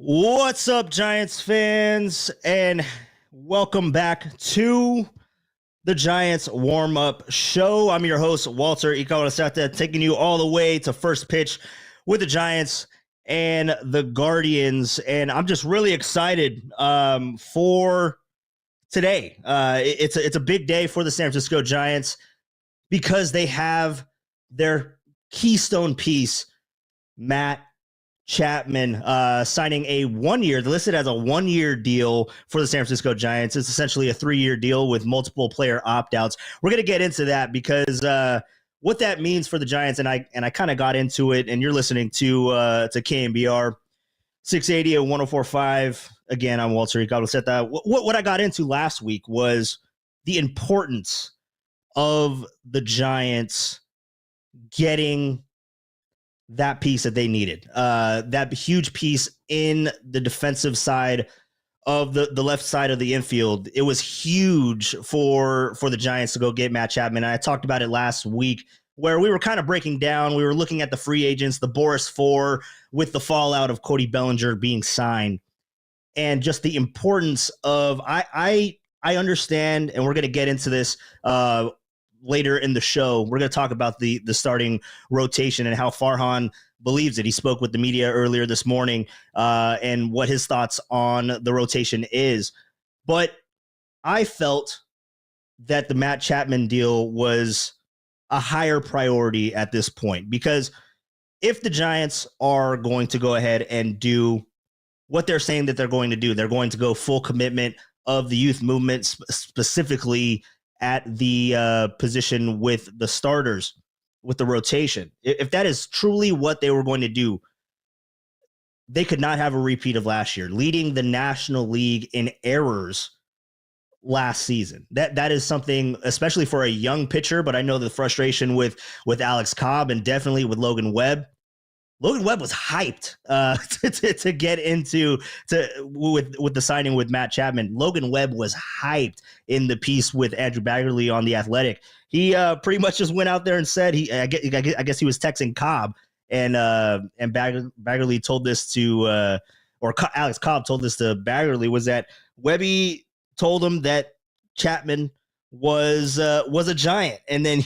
What's up, Giants fans, and welcome back to the Giants warm-up show. I'm your host, Walter Ikawarasata, taking you all the way to first pitch with the Giants and the Guardians, and I'm just really excited for today. It's a big day for the San Francisco Giants because they have their keystone piece, Matt Chapman, signing a 1 year, listed as a 1 year deal for the San Francisco Giants. It's essentially a 3-year deal with multiple player opt-outs. We're going to get into that because what that means for the Giants, and I kind of got into it, and you're listening to KNBR 680 and 104.5. Again, I'm Walter Ikawarasata. What I got into last week was the importance of the Giants getting that piece that they needed, that huge piece in the defensive side of the left side of the infield. It was huge for the Giants to go get Matt Chapman. And I talked about it last week where we were kind of breaking down. We were looking at the free agents, the Boris Four, with the fallout of Cody Bellinger being signed, and just the importance of I understand, and we're going to get into this later in the show. We're going to talk about the starting rotation and how Farhan believes it. He spoke with the media earlier this morning and what his thoughts on the rotation is. But I felt that the Matt Chapman deal was a higher priority at this point, because if the Giants are going to go ahead and do what they're saying that they're going to do, they're going to go full commitment of the youth movement, specifically at the position with the starters, with the rotation. If that is truly what they were going to do, they could not have a repeat of last year, leading the National League in errors last season. That is something, especially for a young pitcher, but I know the frustration with Alex Cobb and definitely with Logan Webb. Logan Webb was hyped to get into with the signing with Matt Chapman. Logan Webb was hyped in the piece with Andrew Baggerly on The Athletic. He pretty much just went out there and said I guess he was texting Cobb, and Baggerly told this to Alex Cobb told this to Baggerly, was that Webby told him that Chapman was a giant, and then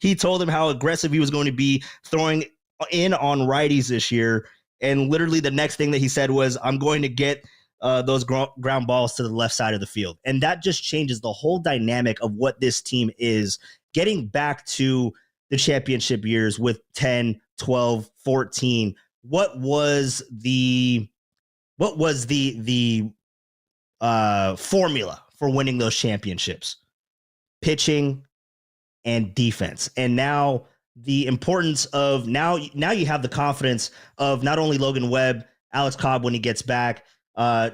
he told him how aggressive he was going to be throwing in on righties this year. And literally the next thing that he said was, I'm going to get those ground balls to the left side of the field. And that just changes the whole dynamic of what this team is, getting back to the championship years with 10, 12, 14. What was the formula for winning those championships? Pitching and defense. And now the importance of now you have the confidence of not only Logan Webb, Alex Cobb when he gets back,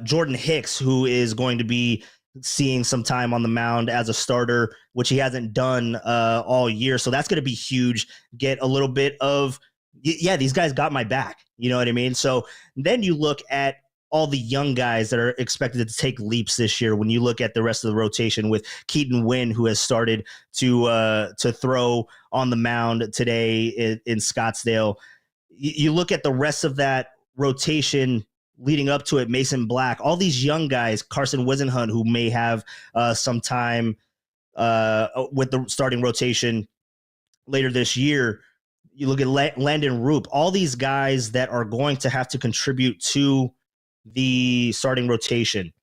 Jordan Hicks, who is going to be seeing some time on the mound as a starter, which he hasn't done all year. So that's going to be huge. Get a little bit of, these guys got my back. You know what I mean? So then you look at all the young guys that are expected to take leaps this year. When you look at the rest of the rotation with Keaton Wynn, who has started to throw on the mound today in Scottsdale, you look at the rest of that rotation leading up to it, Mason Black, all these young guys, Carson Wisenhunt, who may have some time with the starting rotation later this year. You look at Landon Roop, all these guys that are going to have to contribute to the starting rotation.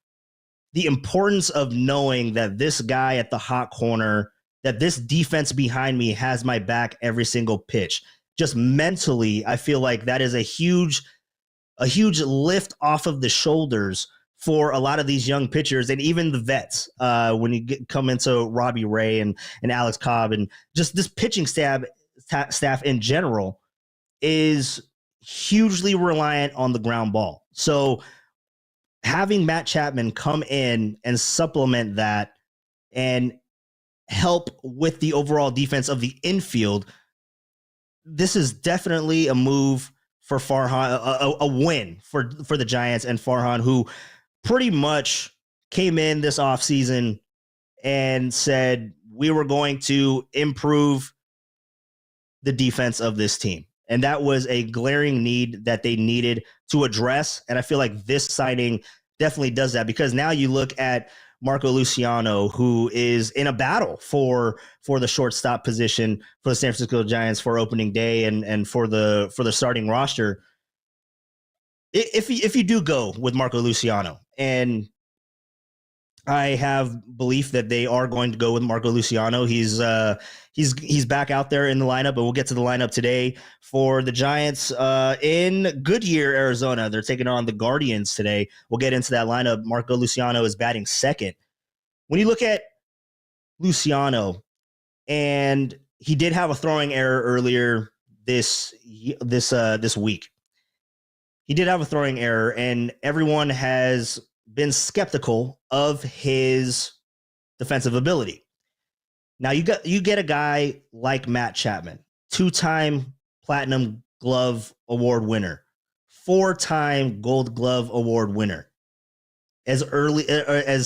The importance of knowing that this guy at the hot corner, that this defense behind me has my back every single pitch. Just mentally, I feel like that is a huge lift off of the shoulders for a lot of these young pitchers and even the vets. When you come into Robbie Ray and Alex Cobb, and just this pitching staff in general is hugely reliant on the ground ball. So having Matt Chapman come in and supplement that and help with the overall defense of the infield, this is definitely a move for Farhan, a win for the Giants and Farhan, who pretty much came in this offseason and said, we were going to improve the defense of this team. And that was a glaring need that they needed to address. And I feel like this signing definitely does that, because now you look at Marco Luciano, who is in a battle for the shortstop position for the San Francisco Giants for opening day and for the starting roster. If you do go with Marco Luciano, and I have belief that they are going to go with Marco Luciano. He's back out there in the lineup, but we'll get to the lineup today for the Giants in Goodyear, Arizona. They're taking on the Guardians today. We'll get into that lineup. Marco Luciano is batting second. When you look at Luciano, and he did have a throwing error earlier this week. He did have a throwing error, and everyone has been skeptical of his defensive ability. Now you get a guy like Matt Chapman, 2-time Platinum Glove Award winner, 4-time Gold Glove Award winner. As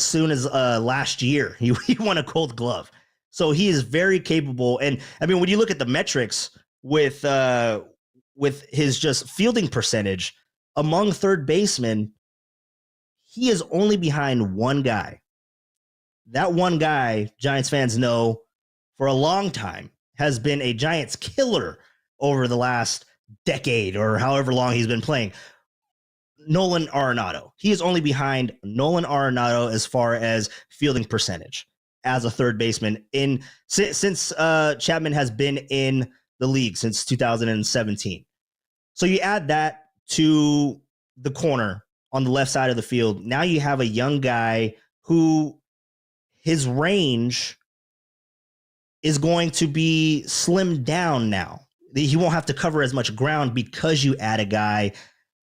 soon as last year, he won a Gold Glove. So he is very capable. And I mean, when you look at the metrics with his just fielding percentage among third basemen, he is only behind one guy. That one guy, Giants fans know for a long time, has been a Giants killer over the last decade or however long he's been playing. Nolan Arenado. He is only behind Nolan Arenado as far as fielding percentage as a third baseman since Chapman has been in the league since 2017. So you add that to the corner on the left side of the field. Now you have a young guy who his range is going to be slimmed down now. He won't have to cover as much ground because you add a guy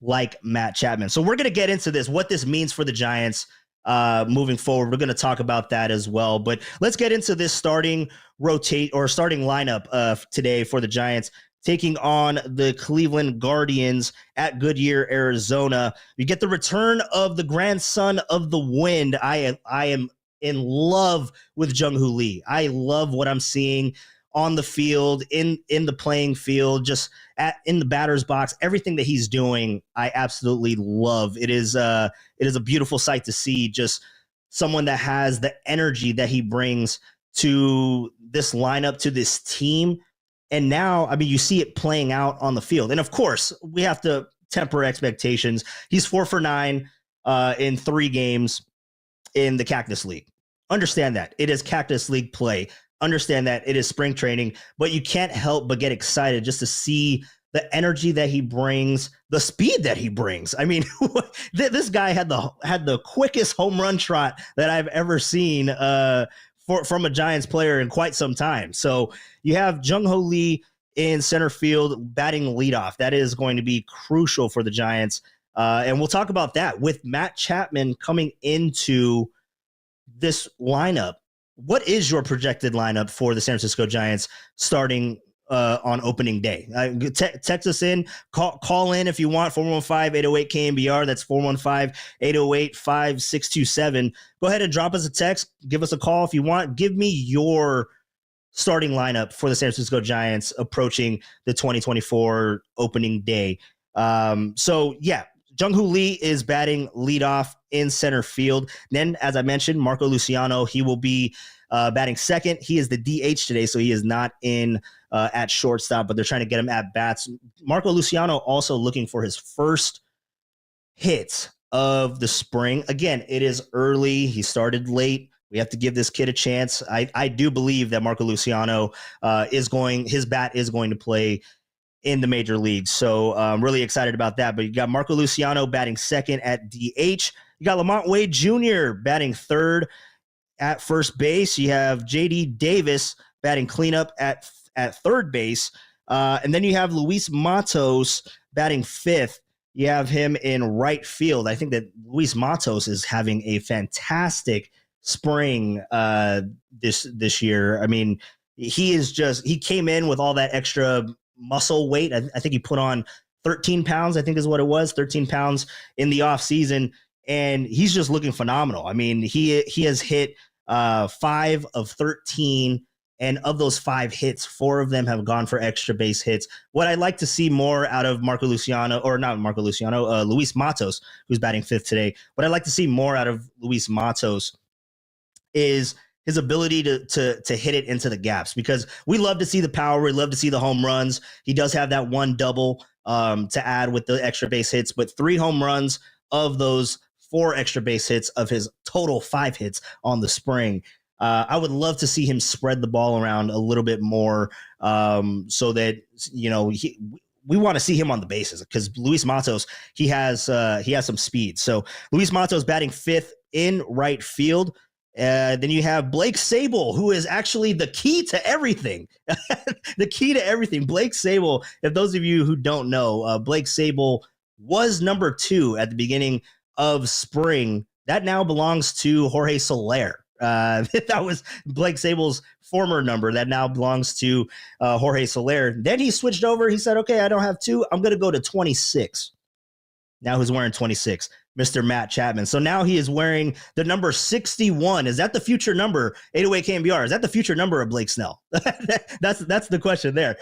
like Matt Chapman. So we're going to get into this, what this means for the Giants moving forward. We're going to talk about that as well. But let's get into this starting lineup today for the Giants, taking on the Cleveland Guardians at Goodyear, Arizona. We get the return of the grandson of the wind. I am in love with Jung-Hoo Lee. I love what I'm seeing on the field, in the playing field, just in the batter's box. Everything that he's doing, I absolutely love. It is a beautiful sight to see, just someone that has the energy that he brings to this lineup, to this team. And now, I mean, you see it playing out on the field. And of course, we have to temper expectations. He's 4 for 9 in 3 games in the Cactus League. Understand that. It is Cactus League play. Understand that it is spring training, but you can't help but get excited just to see the energy that he brings, the speed that he brings. I mean, this guy had the quickest home run trot that I've ever seen from a Giants player in quite some time. So you have Jung-Hoo Lee in center field batting leadoff. That is going to be crucial for the Giants. And we'll talk about that with Matt Chapman coming into this lineup. What is your projected lineup for the San Francisco Giants starting on opening day? Text us in, call in if you want, 415-808-KNBR. That's 415-808-5627. Go ahead and drop us a text. Give us a call if you want. Give me your starting lineup for the San Francisco Giants approaching the 2024 opening day. So, yeah. Jung-Hoo Lee is batting leadoff in center field. Then, as I mentioned, Marco Luciano, he will be batting second. He is the DH today, so he is not in at shortstop, but they're trying to get him at bats. Marco Luciano also looking for his first hit of the spring. Again, it is early. He started late. We have to give this kid a chance. I do believe that Marco Luciano his bat is going to play in the major leagues. So I'm really excited about that. But you got Marco Luciano batting second at DH. You got Lamont Wade Jr. batting third at first base. You have JD Davis batting cleanup at third base. And then you have Luis Matos batting fifth. You have him in right field. I think that Luis Matos is having a fantastic spring this year. I mean, he came in with all that extra muscle weight. I think he put on 13 pounds, I think is what it was, 13 pounds in the off season. And he's just looking phenomenal. I mean, he has hit 5 of 13 And of those 5 hits, 4 of them have gone for extra base hits. What I'd like to see more out of Luis Matos, who's batting 5th today. What I'd like to see more out of Luis Matos is his ability to hit it into the gaps, because we love to see the power. We love to see the home runs. He does have that 1 double to add with the extra base hits, but 3 home runs of those 4 extra base hits of his total 5 hits on the spring. I would love to see him spread the ball around a little bit more, so that, we want to see him on the bases, because Luis Matos, he has some speed. So Luis Matos batting 5th in right field. Then you have Blake Sable, who is actually the key to everything. The key to everything. Blake Sable, if those of you who don't know, Blake Sable was number 2 at the beginning of spring. That now belongs to Jorge Soler. That was Blake Sable's former number. That now belongs to Jorge Soler. Then he switched over. He said, okay, I don't have 2. I'm going to go to 26. Now who's wearing 26? Mr. Matt Chapman. So now he is wearing the number 61. Is that the future number? 808 KNBR. Is that the future number of Blake Snell? That's the question there.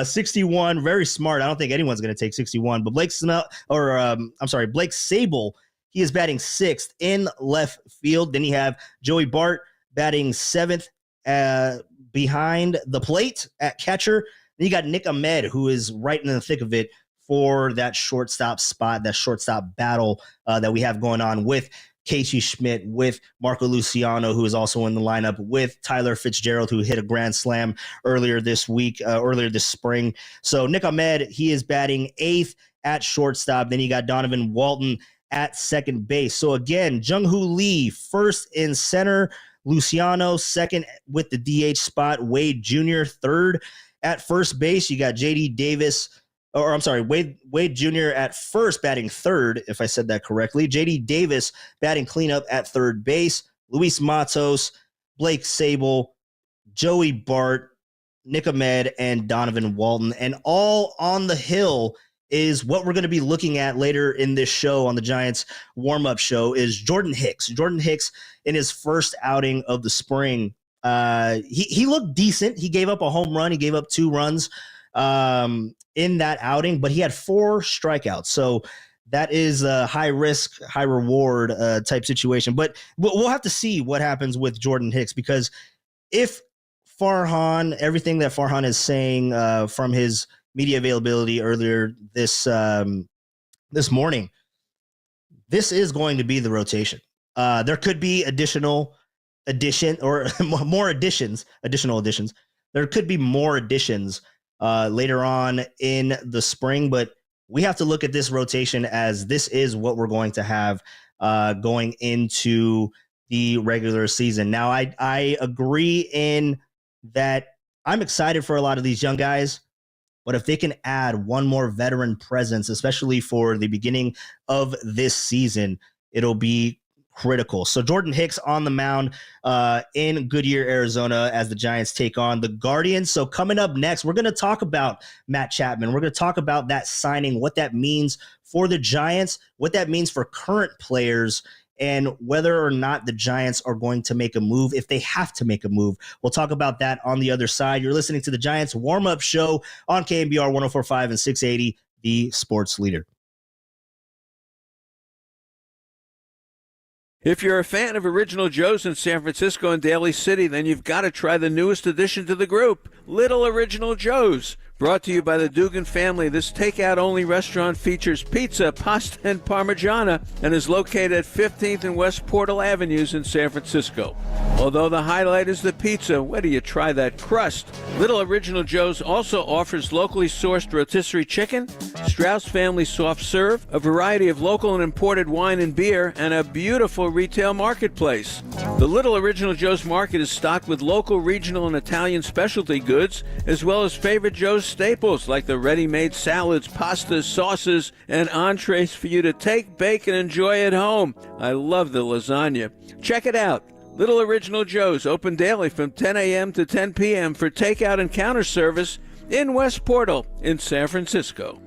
61, very smart. I don't think anyone's going to take 61, but Blake Sable, he is batting 6th in left field. Then you have Joey Bart batting 7th behind the plate at catcher. Then you got Nick Ahmed, who is right in the thick of it for that shortstop spot, that shortstop battle that we have going on with Casey Schmidt, with Marco Luciano, who is also in the lineup, with Tyler Fitzgerald, who hit a grand slam earlier this spring. So Nick Ahmed, he is batting 8th at shortstop. Then you got Donovan Walton at second base. So again, Jung-Hoo Lee, 1st in center, Luciano 2nd with the DH spot, Wade Jr. 3rd at first base. You got Wade Jr. at first, batting 3rd, if I said that correctly. JD Davis batting cleanup at 3rd base. Luis Matos, Blake Sable, Joey Bart, Nick Ahmed, and Donovan Walton. And all on the hill is what we're going to be looking at later in this show on the Giants warm-up show is Jordan Hicks. Jordan Hicks, in his first outing of the spring, he looked decent. He gave up a home run. He gave up 2 runs in that outing, but he had 4 strikeouts. So that is a high risk, high reward type situation. But we'll have to see what happens with Jordan Hicks, because if everything that Farhan is saying from his media availability earlier this morning, this is going to be the rotation. There could be additional additions. There could be more additions later on in the spring, but we have to look at this rotation as this is what we're going to have going into the regular season. Now, I agree in that I'm excited for a lot of these young guys, but if they can add one more veteran presence, especially for the beginning of this season, it'll be critical. So Jordan Hicks on the mound in Goodyear, Arizona, as the Giants take on the Guardians. So coming up next, we're going to talk about Matt Chapman. We're going to talk about that signing, what that means for the Giants, what that means for current players, and whether or not the Giants are going to make a move, if they have to make a move. We'll talk about that on the other side. You're listening to the Giants warm-up show on KNBR 104.5 and 680, the sports leader. If you're a fan of Original Joe's in San Francisco and Daly City, then you've got to try the newest addition to the group, Little Original Joe's. Brought to you by the Dugan family, this takeout-only restaurant features pizza, pasta, and Parmigiana and is located at 15th and West Portal Avenues in San Francisco. Although the highlight is the pizza, where do you try that crust? Little Original Joe's also offers locally sourced rotisserie chicken, Strauss family soft serve, a variety of local and imported wine and beer, and a beautiful retail marketplace. The Little Original Joe's Market is stocked with local, regional, and Italian specialty goods, as well as favorite Joe's staples like the ready-made salads, pastas, sauces, and entrees for you to take, bake, and enjoy at home. I love the lasagna. Check it out. Little Original Joe's, open daily from 10 a.m. to 10 p.m. for takeout and counter service in West Portal in San Francisco.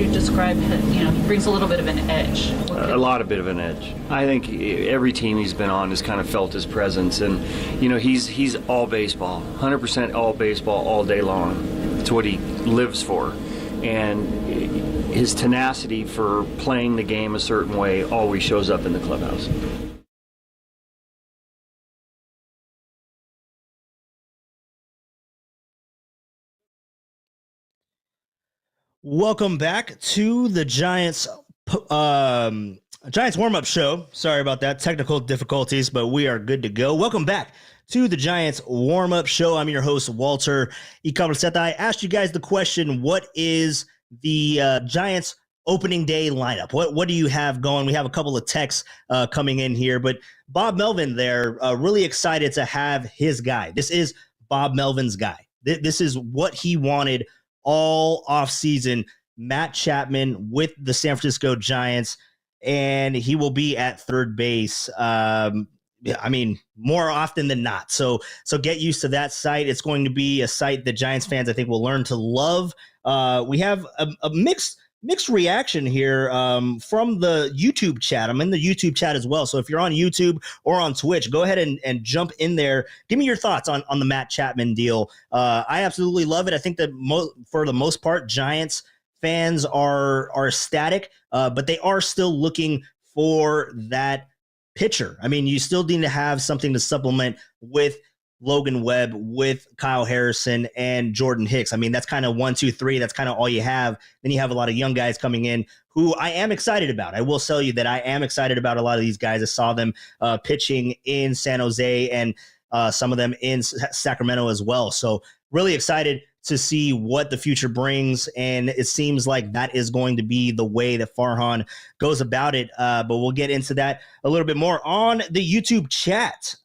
you describe him? You know, he brings a little bit of an edge. A lot of bit of an edge. I think every team he's been on has kind of felt his presence, and you know, he's all baseball, 100% all baseball all day long. It's what he lives for, and his tenacity for playing the game a certain way always shows up in the clubhouse. Welcome back to the Giants warm-up show. Sorry about that, technical difficulties, but we are good to go. Welcome back to the Giants warm-up show. I'm your host, Walter Icabreseta. I asked you guys the question, what is the Giants opening day lineup? What do you have going? We have a couple of texts coming in here, but Bob Melvin there, really excited to have his guy. This is Bob Melvin's guy. This is what he wanted all offseason. Matt Chapman with the San Francisco Giants, and he will be at third base. I mean, more often than not. So get used to that site. It's going to be a site that Giants fans, I think, will learn to love. We have a mixed reaction here from the YouTube chat. I'm in the YouTube chat as well. So if you're on YouTube or on Twitch, go ahead and jump in there. Give me your thoughts on the Matt Chapman deal. I absolutely love it. I think that for the most part, Giants fans are ecstatic, but they are still looking for that pitcher. I mean, you still need to have something to supplement with Logan Webb, with Kyle Harrison, and Jordan Hicks. I mean, that's kind of 1, 2, 3. That's kind of all you have. Then you have a lot of young guys coming in who I am excited about. I will tell you that I am excited about a lot of these guys. I saw them pitching in San Jose and some of them in Sacramento as well. So really excited to see what the future brings. And it seems like that is going to be the way that Farhan goes about it. But we'll get into that a little bit more on the YouTube chat.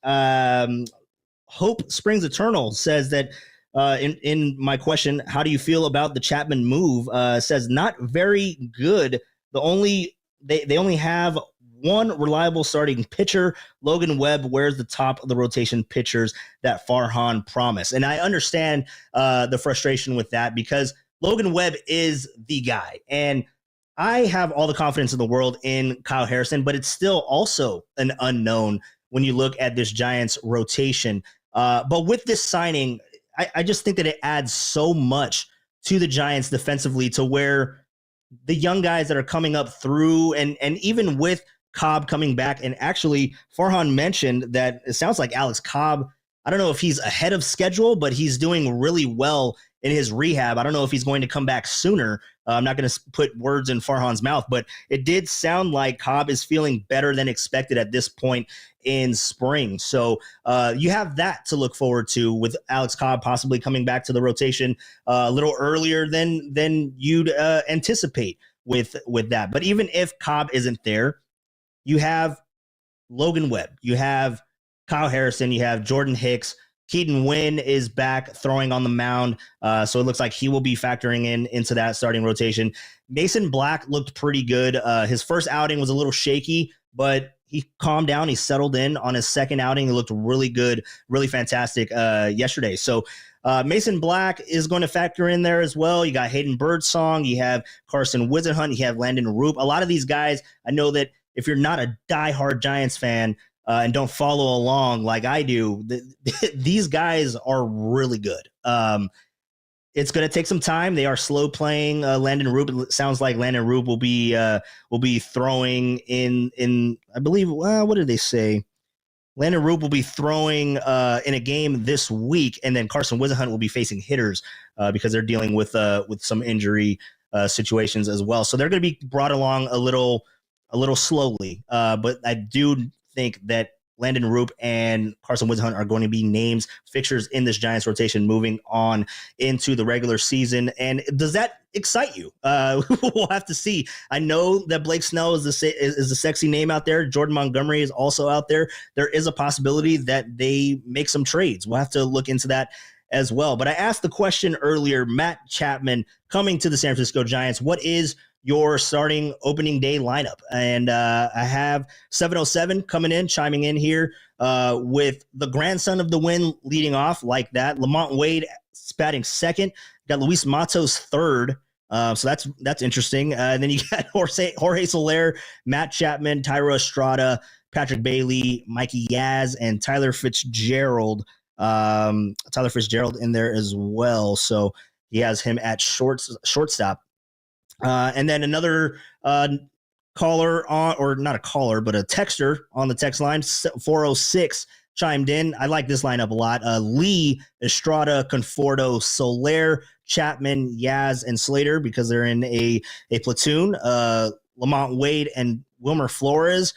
Hope Springs Eternal says that in my question, how do you feel about the Chapman move? Says not very good. They only have one reliable starting pitcher. Logan Webb wears the top of the rotation pitchers that Farhan promised. And I understand the frustration with that because Logan Webb is the guy. And I have all the confidence in the world in Kyle Harrison, but it's still also an unknown when you look at this Giants rotation. But with this signing, I just think that it adds so much to the Giants defensively to where the young guys that are coming up through and even with Cobb coming back, and actually Farhan mentioned that it sounds like Alex Cobb, I don't know if he's ahead of schedule, but he's doing really well in his rehab. I don't know if he's going to come back sooner. I'm not going to put words in Farhan's mouth, but it did sound like Cobb is feeling better than expected at this point in spring. So you have that to look forward to with Alex Cobb possibly coming back to the rotation a little earlier than you'd anticipate with that. But even if Cobb isn't there, you have Logan Webb, you have Kyle Harrison, you have Jordan Hicks. Keaton Wynn is back throwing on the mound, so it looks like he will be factoring into that starting rotation. Mason Black looked pretty good. His first outing was a little shaky, but he calmed down. He settled in on his second outing. He looked really good, really fantastic yesterday. So Mason Black is going to factor in there as well. You got Hayden Birdsong. You have Carson Whisenhunt. You have Landon Roop. A lot of these guys, I know that if you're not a diehard Giants fan, and don't follow along like I do, these guys are really good. It's going to take some time. They are slow playing. Landon Roop, it sounds like Landon Roop will be throwing in I believe, what did they say? Landon Roop will be throwing in a game this week, and then Carson Whisenhunt will be facing hitters because they're dealing with some injury situations as well. So they're going to be brought along a little slowly. But I do think that Landon Roop and Carson Whisenhunt are going to be names, fixtures in this Giants rotation moving on into the regular season. And does that excite you? We'll have to see. I know that Blake Snell is the sexy name out there. Jordan Montgomery is also out there. There is a possibility that they make some trades. We'll have to look into that as well. But I asked the question earlier, Matt Chapman coming to the San Francisco Giants, what is your starting opening day lineup? And I have 707 chiming in here with the grandson of the win leading off like that. Lamont Wade batting second. Got Luis Matos third. So that's interesting. And then you got Jorge Soler, Matt Chapman, Tyro Estrada, Patrick Bailey, Mikey Yaz, and Tyler Fitzgerald. Tyler Fitzgerald in there as well. So he has him at shortstop. And then another caller on, or not a caller, but a texter on the text line, 406 chimed in. I like this lineup a lot. Lee, Estrada, Conforto, Soler, Chapman, Yaz, and Slater, because they're in a platoon. Lamont Wade and Wilmer Flores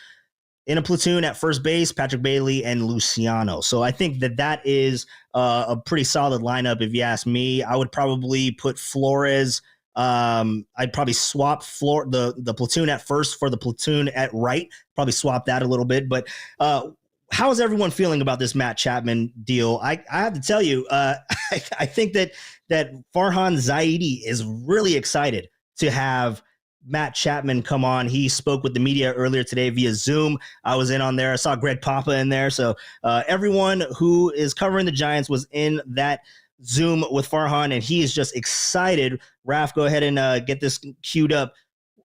in a platoon at first base, Patrick Bailey and Luciano. So I think that is a pretty solid lineup. If you ask me, I would probably put Flores. I'd probably swap the platoon at first for the platoon at right, probably swap that a little bit. But how is everyone feeling about this Matt Chapman deal? I have to tell you, I think that Farhan Zaidi is really excited to have Matt Chapman come on. He spoke with the media earlier today via Zoom. I was in on there. I saw Greg Papa in there. So everyone who is covering the Giants was in that Zoom with Farhan, and he is just excited. Raf, go ahead and get this queued up.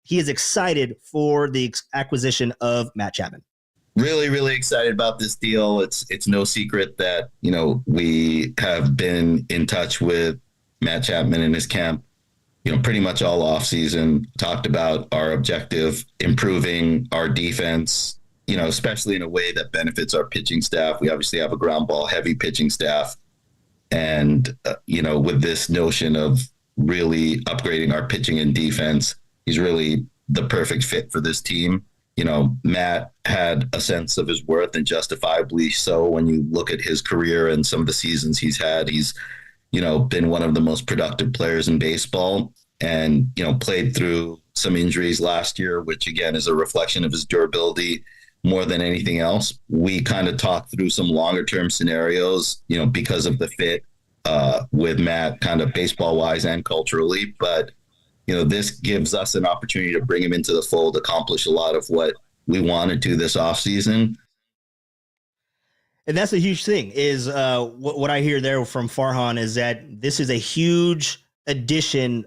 He is excited for the acquisition of Matt Chapman. Really, really excited about this deal. It's no secret that, we have been in touch with Matt Chapman and his camp, pretty much all offseason, talked about our objective, improving our defense, especially in a way that benefits our pitching staff. We obviously have a ground ball heavy pitching staff. And, with this notion of really upgrading our pitching and defense, he's really the perfect fit for this team. Matt had a sense of his worth, and justifiably so. When you look at his career and some of the seasons he's had, he's, been one of the most productive players in baseball, and, played through some injuries last year, which again is a reflection of his durability more than anything else. We kind of talked through some longer term scenarios, because of the fit with Matt, kind of baseball wise and culturally. But, this gives us an opportunity to bring him into the fold, accomplish a lot of what we wanted to this offseason. And that's a huge thing is what I hear there from Farhan is that this is a huge addition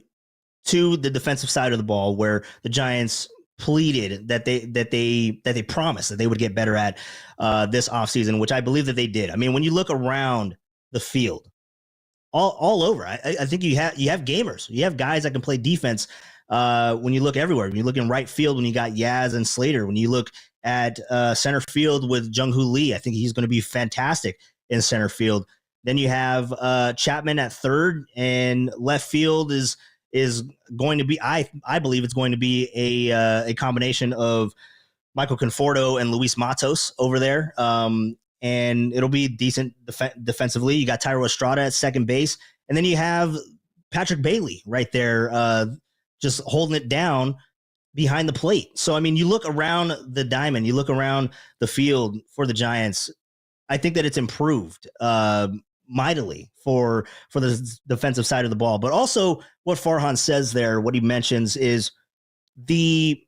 to the defensive side of the ball, where the Giants pleaded that they promised that they would get better at this offseason, which I believe that they did. I mean, when you look around the field, all over, I think you have gamers, you have guys that can play defense. When you look everywhere, when you look in right field, when you got Yaz and Slater, when you look at center field with Jung-Hoo Lee, I think he's going to be fantastic in center field. Then you have Chapman at third, and left field is going to be, I believe it's going to be a combination of Michael Conforto and Luis Matos over there. And it'll be decent defensively. You got Tyro Estrada at second base, and then you have Patrick Bailey right there, just holding it down behind the plate. So, I mean, you look around the diamond, you look around the field for the Giants, I think that it's improved mightily for the defensive side of the ball. But also what Farhan says there, what he mentions is the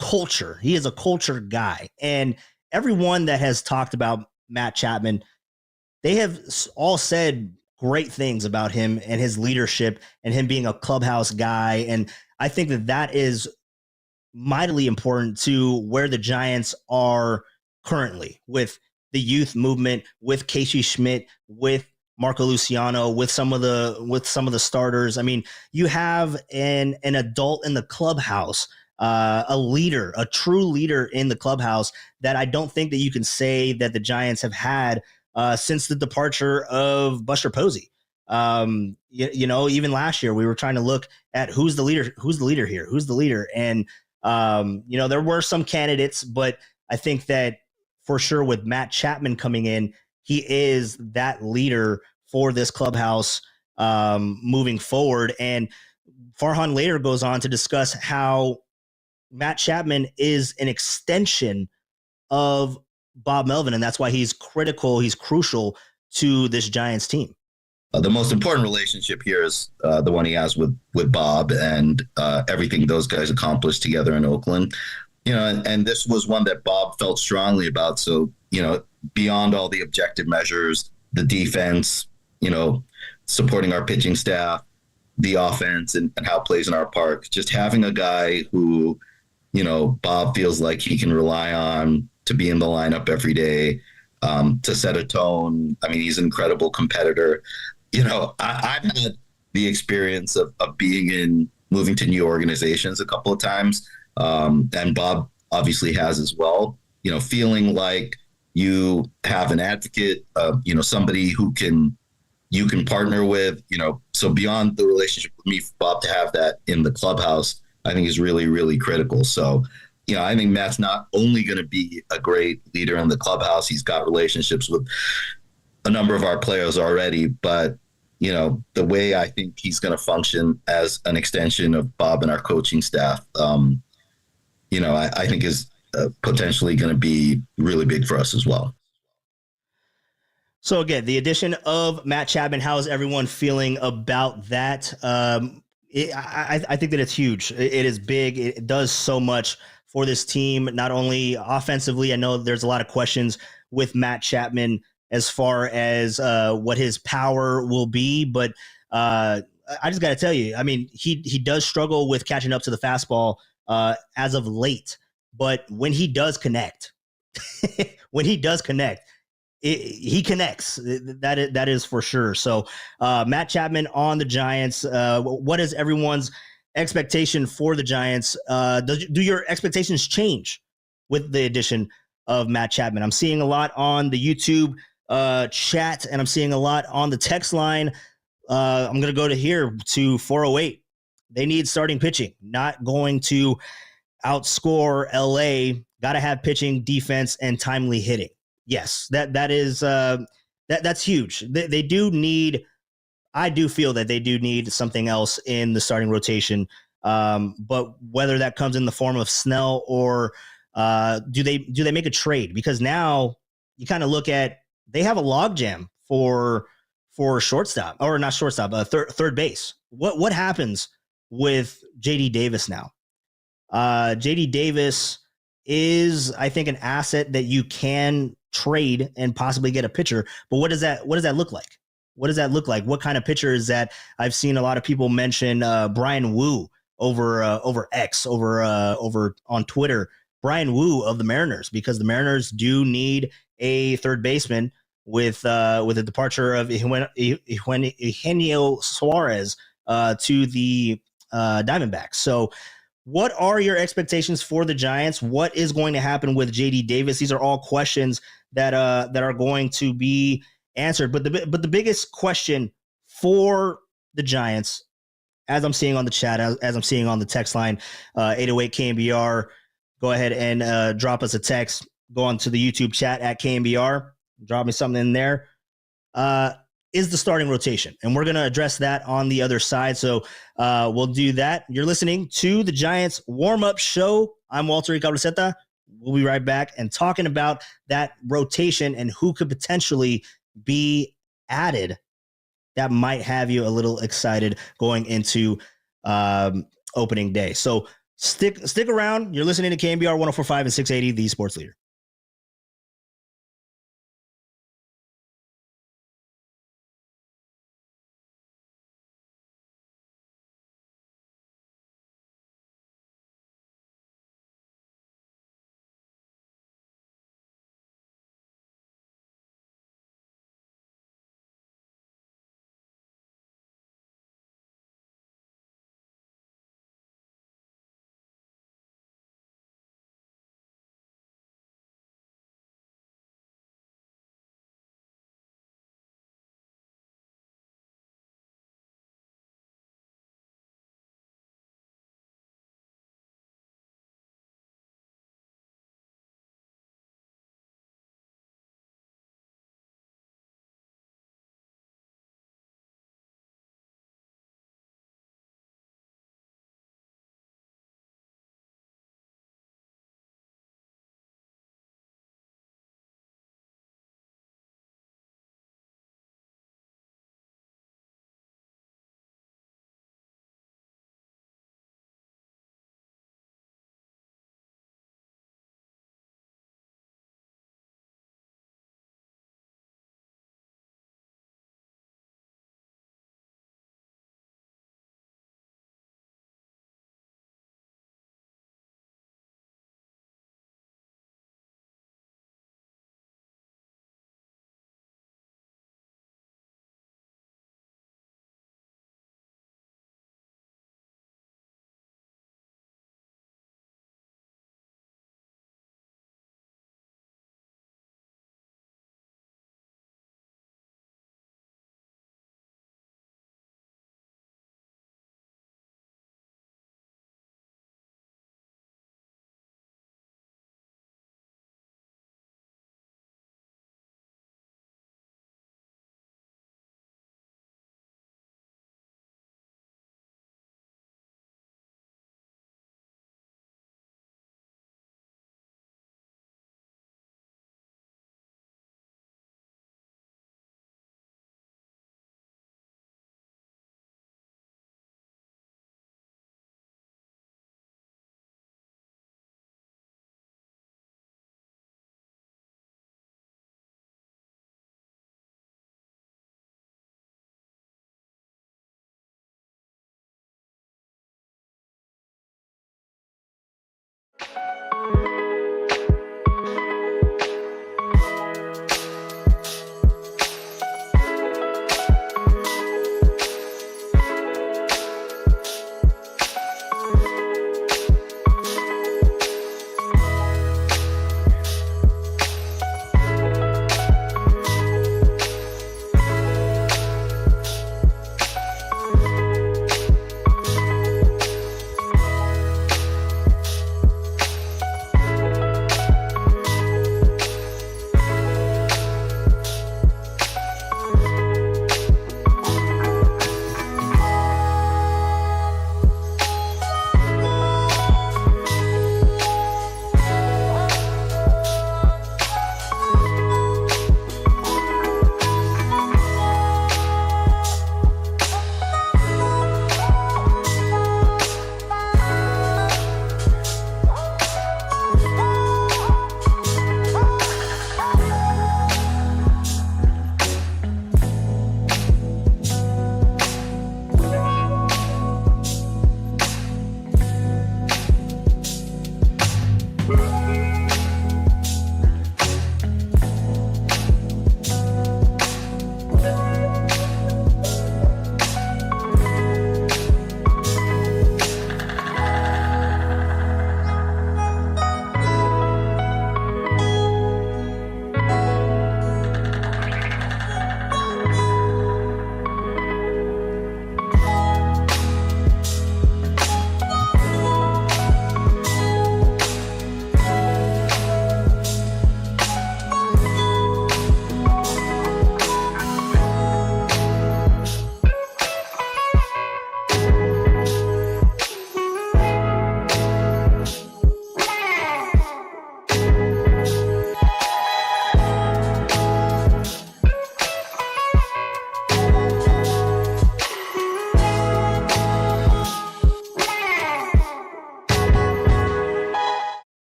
culture. He is a culture guy. And everyone that has talked about Matt Chapman, they have all said great things about him and his leadership and him being a clubhouse guy. And I think that is mightily important to where the Giants are currently with the youth movement, with Casey Schmidt, with Marco Luciano, with some of the starters. I mean, you have an adult in the clubhouse, a leader, a true leader in the clubhouse that I don't think that you can say that the Giants have had since the departure of Buster Posey. Even last year we were trying to look at who's the leader here. And there were some candidates, but I think that for sure with Matt Chapman coming in, he is that leader for this clubhouse moving forward. And Farhan later goes on to discuss how Matt Chapman is an extension of Bob Melvin, and that's why he's crucial to this Giants team. The most important relationship here is the one he has with Bob, and everything those guys accomplished together in Oakland. And this was one that Bob felt strongly about. So, beyond all the objective measures, the defense, supporting our pitching staff, the offense and how it plays in our park. Just having a guy who, Bob feels like he can rely on to be in the lineup every day, to set a tone. I mean, he's an incredible competitor. I've had the experience of moving to new organizations a couple of times. And Bob obviously has as well, feeling like you have an advocate, somebody who you can partner with, so beyond the relationship with me, for Bob to have that in the clubhouse, I think is really, really critical. So, I think Matt's not only going to be a great leader in the clubhouse, he's got relationships with a number of our players already, but the way I think he's going to function as an extension of Bob and our coaching staff, I think is potentially going to be really big for us as well. So again, the addition of Matt Chapman, how is everyone feeling about that? I think that it's huge. It is big. It does so much for this team, not only offensively. I know there's a lot of questions with Matt Chapman as far as what his power will be, but I just got to tell you, I mean, he does struggle with catching up to the fastball as of late, but when he does connect, he connects. That is for sure. So Matt Chapman on the Giants. What is everyone's expectation for the Giants? Do your expectations change with the addition of Matt Chapman? I'm seeing a lot on the YouTube chat, and I'm seeing a lot on the text line. I'm going to go to 408. They need starting pitching. Not going to outscore LA. Got to have pitching, defense, and timely hitting. Yes, that's huge. They do need. I do feel that they do need something else in the starting rotation. But whether that comes in the form of Snell or do they make a trade? Because now you kind of look at, they have a logjam for shortstop, or not shortstop, third base. What happens with JD Davis now? JD Davis is, I think, an asset that you can trade and possibly get a pitcher. But what does that look like? What does that look like? What kind of pitcher is that? I've seen a lot of people mention Brian Wu over X, over on Twitter. Brian Wu of the Mariners, because the Mariners do need a third baseman with the departure of Eugenio Suarez to the Diamondbacks. So what are your expectations for the Giants? What is going to happen with JD Davis? These are all questions that are going to be answered. But the biggest question for the Giants, as I'm seeing on the chat, as I'm seeing on the text line, 808 KNBR, go ahead and drop us a text. Go on to the YouTube chat at KNBR. Drop me something in there. Is the starting rotation, and we're going to address that on the other side. So we'll do that. You're listening to the Giants warm-up show. I'm Walter Icabreceta. We'll be right back and talking about that rotation and who could potentially be added that might have you a little excited going into opening day. So stick around. You're listening to KNBR 104.5 and 680, the Sports Leader.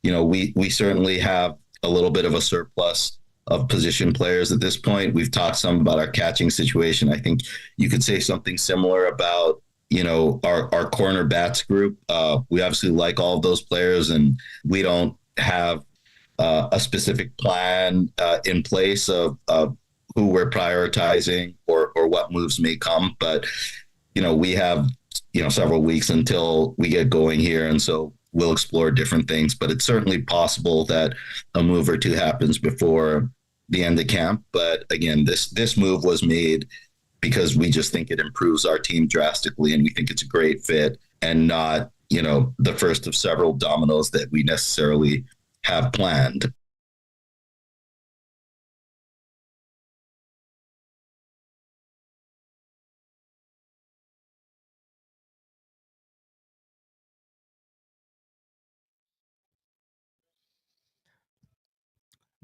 we certainly have a little bit of a surplus of position players at this point. We've talked some about our catching situation. I think you could say something similar about, our corner bats group. We obviously like all of those players, and we don't have a specific plan in place of who we're prioritizing or what moves may come. But, we have, several weeks until we get going here. And so we'll explore different things, but it's certainly possible that a move or two happens before the end of camp. But again, this move was made because we just think it improves our team drastically, and we think it's a great fit, and not, the first of several dominoes that we necessarily have planned.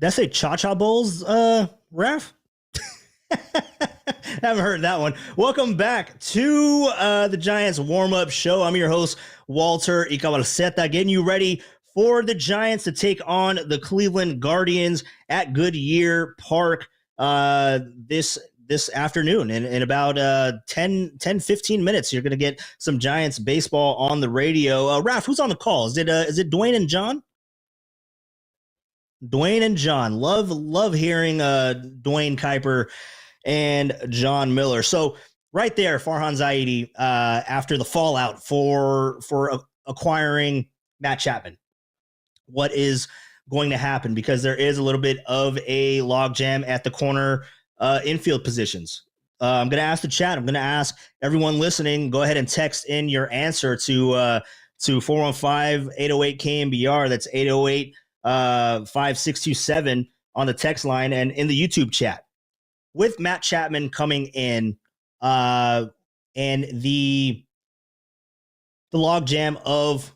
Did I say Cha-Cha Bowls, Ref? Haven't heard that one. Welcome back to the Giants warm-up show. I'm your host, Walter Icabaceta, getting you ready for the Giants to take on the Cleveland Guardians at Goodyear Park this afternoon. In about 10-15 minutes, you're going to get some Giants baseball on the radio. Raph, who's on the call? Is it Dwayne and John? Dwayne and John. Love hearing Dwayne Kuiper and John Miller. So right there, Farhan Zaidi, after the fallout for acquiring Matt Chapman, what is going to happen? Because there is a little bit of a logjam at the corner infield positions. I'm going to ask the chat. I'm going to ask everyone listening, go ahead and text in your answer to 415-808-KNBR. That's 808-5627 on the text line and in the YouTube chat. With Matt Chapman coming in and the logjam of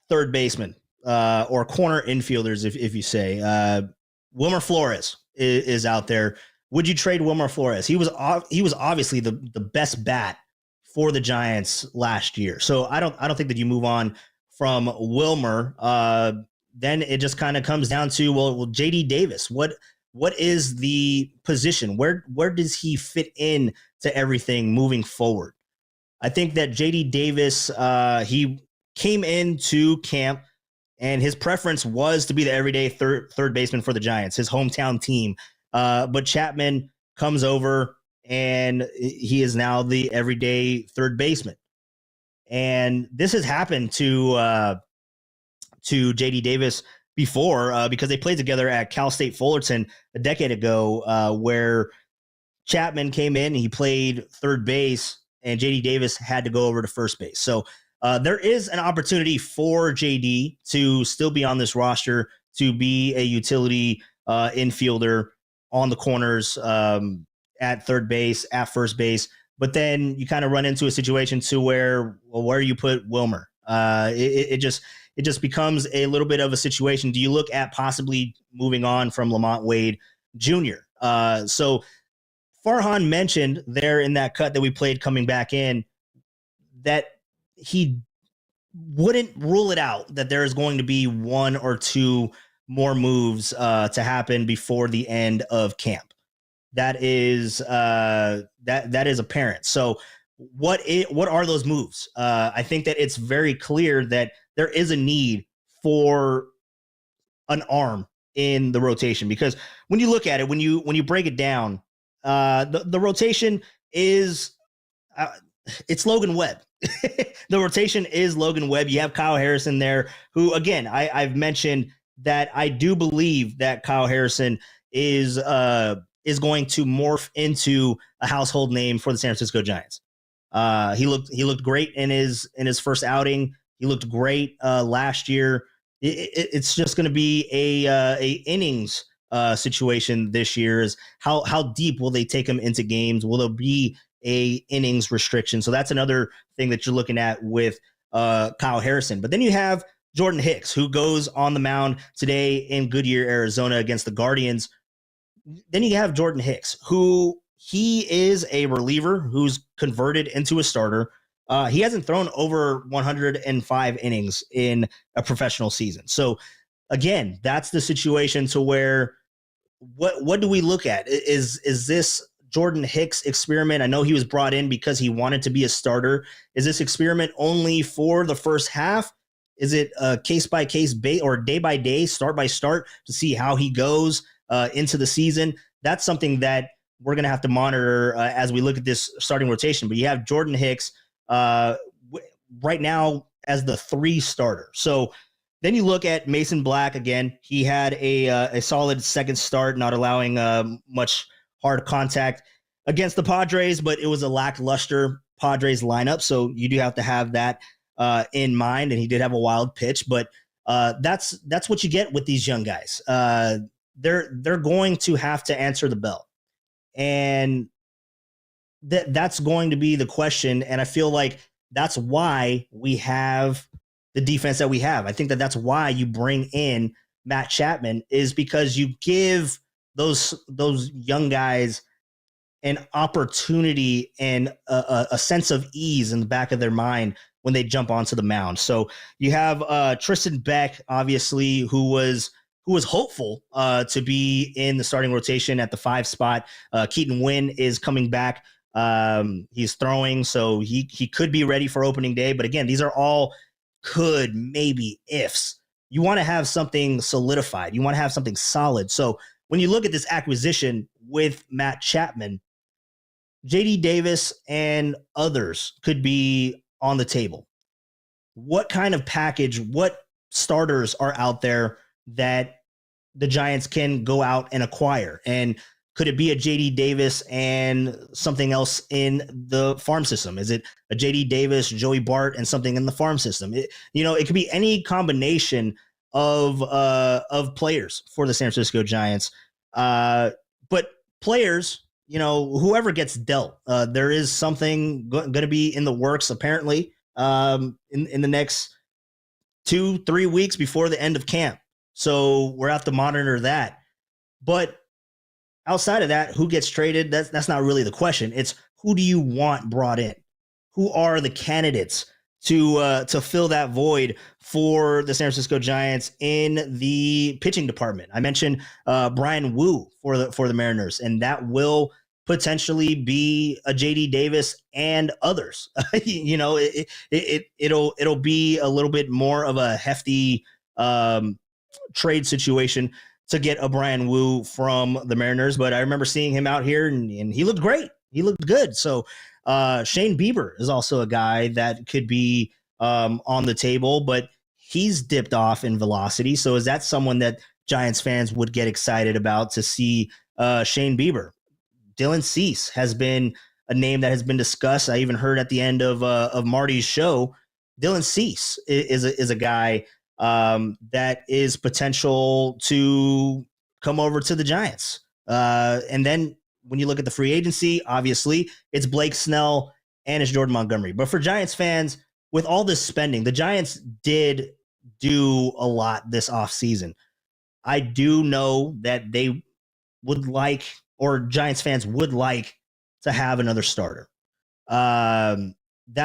third baseman or corner infielders, if you say, Wilmer Flores is out there. Would you trade Wilmer Flores? He was obviously the best bat for the Giants last year. So I don't think that you move on from Wilmer. Then it just kind of comes down to, well, JD Davis, what is the position? Where does he fit in to everything moving forward? I think that JD Davis, he came into camp and his preference was to be the everyday third baseman for the Giants, his hometown team. But Chapman comes over and he is now the everyday third baseman. And this has happened to JD Davis before because they played together at Cal State Fullerton a decade ago, where Chapman came in, he played third base, and JD Davis had to go over to first base. So there is an opportunity for JD to still be on this roster, to be a utility infielder on the corners, at third base, at first base. But then you kind of run into a situation to where you put Wilmer. It just becomes a little bit of a situation. Do you look at possibly moving on from Lamont Wade Jr.? So Farhan mentioned there in that cut that we played coming back in that he wouldn't rule it out that there is going to be one or two more moves to happen before the end of camp. That is that is apparent. So what are those moves? I think that it's very clear that there is a need for an arm in the rotation, because when you look at it, when you break it down, the rotation is it's Logan Webb. The rotation is Logan Webb. You have Kyle Harrison there, who, again, I've mentioned that I do believe that Kyle Harrison is going to morph into a household name for the San Francisco Giants. He looked great in his first outing. He looked great last year. It's just going to be a innings situation this year. Is how deep will they take him into games? Will there be a innings restriction? So that's another thing that you're looking at with Kyle Harrison. But then you have Jordan Hicks, who goes on the mound today in Goodyear, Arizona against the Guardians. Then you have Jordan Hicks, who he is a reliever who's converted into a starter. He hasn't thrown over 105 innings in a professional season. So again, that's the situation to where what do we look at? Is this Jordan Hicks experiment? I know he was brought in because he wanted to be a starter. Is this experiment only for the first half? Is it a case by case or day by day, start by start to see how he goes into the season? That's something that we're going to have to monitor as we look at this starting rotation. But you have Jordan Hicks right now as the 3 starter. So then you look at Mason Black again. He had a solid second start, not allowing much hard contact against the Padres, but it was a lackluster Padres lineup. So you do have to have that in mind. And he did have a wild pitch, but that's what you get with these young guys. They're going to have to answer the bell, and that's going to be the question. And I feel like that's why we have the defense that we have. I think that's why you bring in Matt Chapman, is because you give those young guys an opportunity and a sense of ease in the back of their mind when they jump onto the mound. So you have Tristan Beck, obviously, who was hopeful to be in the starting rotation at the 5 spot. Keaton Wynn is coming back. He's throwing, so he could be ready for opening day. But again, these are all could, maybe, ifs. You want to have something solidified. You want to have something solid. So when you look at this acquisition with Matt Chapman, JD Davis and others could be on the table. What kind of package, what starters are out there that the Giants can go out and acquire? And could it be a JD Davis and something else in the farm system? Is it a JD Davis, Joey Bart, and something in the farm system? It could be any combination of players for the San Francisco Giants. But players, whoever gets dealt, there is something going to be in the works, apparently, in the next 2-3 weeks before the end of camp. So we're out to monitor that. But outside of that, who gets traded? That's not really the question. It's who do you want brought in? Who are the candidates to fill that void for the San Francisco Giants in the pitching department? I mentioned Brian Wu for the Mariners, and that will potentially be a JD Davis and others. It'll be a little bit more of a hefty trade situation to get a Brian Wu from the Mariners. But I remember seeing him out here and he looked great. He looked good. So Shane Bieber is also a guy that could be on the table, but he's dipped off in velocity. So is that someone that Giants fans would get excited about to see Shane Bieber? Dylan Cease has been a name that has been discussed. I even heard at the end of Marty's show, Dylan Cease is a guy that is potential to come over to the Giants. And then when you look at the free agency, obviously it's Blake Snell and it's Jordan Montgomery. But for Giants fans, with all this spending, the Giants did do a lot this offseason. I do know that they would like, or Giants fans would like, to have another starter. That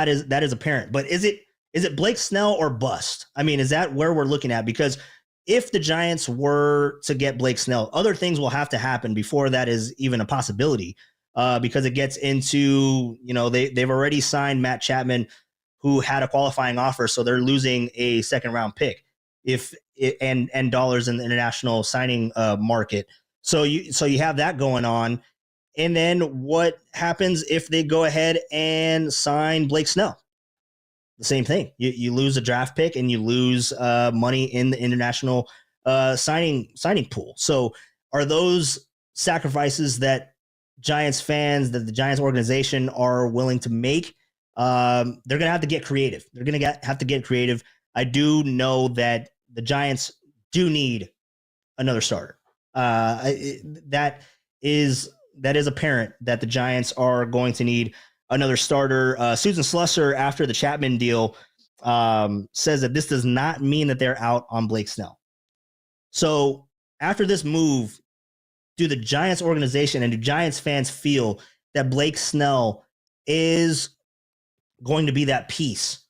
is apparent. But is it Blake Snell or bust? I mean, is that where we're looking at? Because if the Giants were to get Blake Snell, other things will have to happen before that is even a possibility, because it gets into, they've already signed Matt Chapman, who had a qualifying offer, so they're losing a second-round pick and dollars in the international signing market. So you have that going on. And then what happens if they go ahead and sign Blake Snell? The same thing. You lose a draft pick and you lose money in the international signing pool. So are those sacrifices that Giants fans, that the Giants organization are willing to make? They're going to have to get creative. Have to get creative. I do know that the Giants do need another starter. That is apparent that the Giants are going to need another starter. Susan Slusser, after the Chapman deal, says that this does not mean that they're out on Blake Snell. So after this move, do the Giants organization and do Giants fans feel that Blake Snell is going to be that piece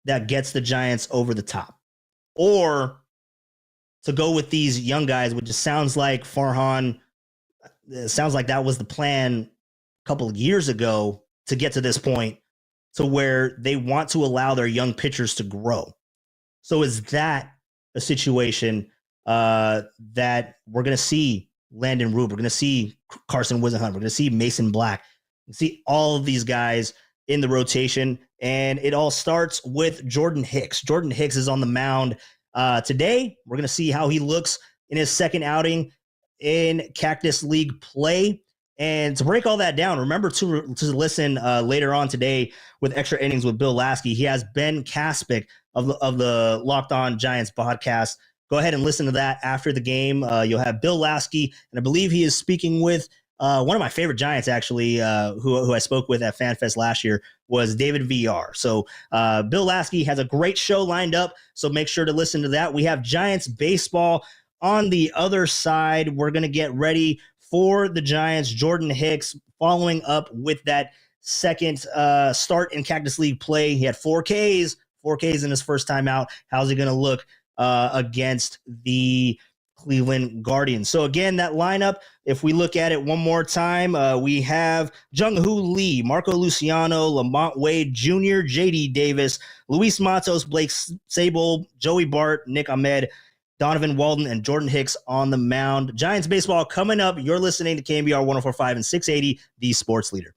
that gets the Giants over the top? Or to go with these young guys, which just sounds like Farhan, it sounds like that was the plan a couple of years ago to get to this point to where they want to allow their young pitchers to grow. So is that a situation that we're going to see Landon Rube, we're going to see Carson Wisenhunt, we're going to see Mason Black, see all of these guys in the rotation, and it all starts with Jordan Hicks. Jordan Hicks is on the mound today. We're going to see how he looks in his second outing in Cactus League play. And to break all that down, remember to listen later on today with Extra Innings with Bill Lasky. He has Ben Kaspick of the Locked On Giants podcast. Go ahead and listen to that after the game. You'll have Bill Lasky, and I believe he is speaking with one of my favorite Giants, actually, who I spoke with at FanFest last year, was David VR. So Bill Lasky has a great show lined up, so make sure to listen to that. We have Giants baseball on the other side. We're going to get ready for the Giants. Jordan Hicks following up with that second start in Cactus League play. He had 4 Ks in his first time out. How's he going to look against the Cleveland Guardians? So again, that lineup, if we look at it one more time, we have Jung-Hoo Lee, Marco Luciano, Lamont Wade Jr., J.D. Davis, Luis Matos, Blake Sable, Joey Bart, Nick Ahmed, Donovan Walden, and Jordan Hicks on the mound. Giants baseball coming up. You're listening to KNBR 104.5 and 680, the sports leader.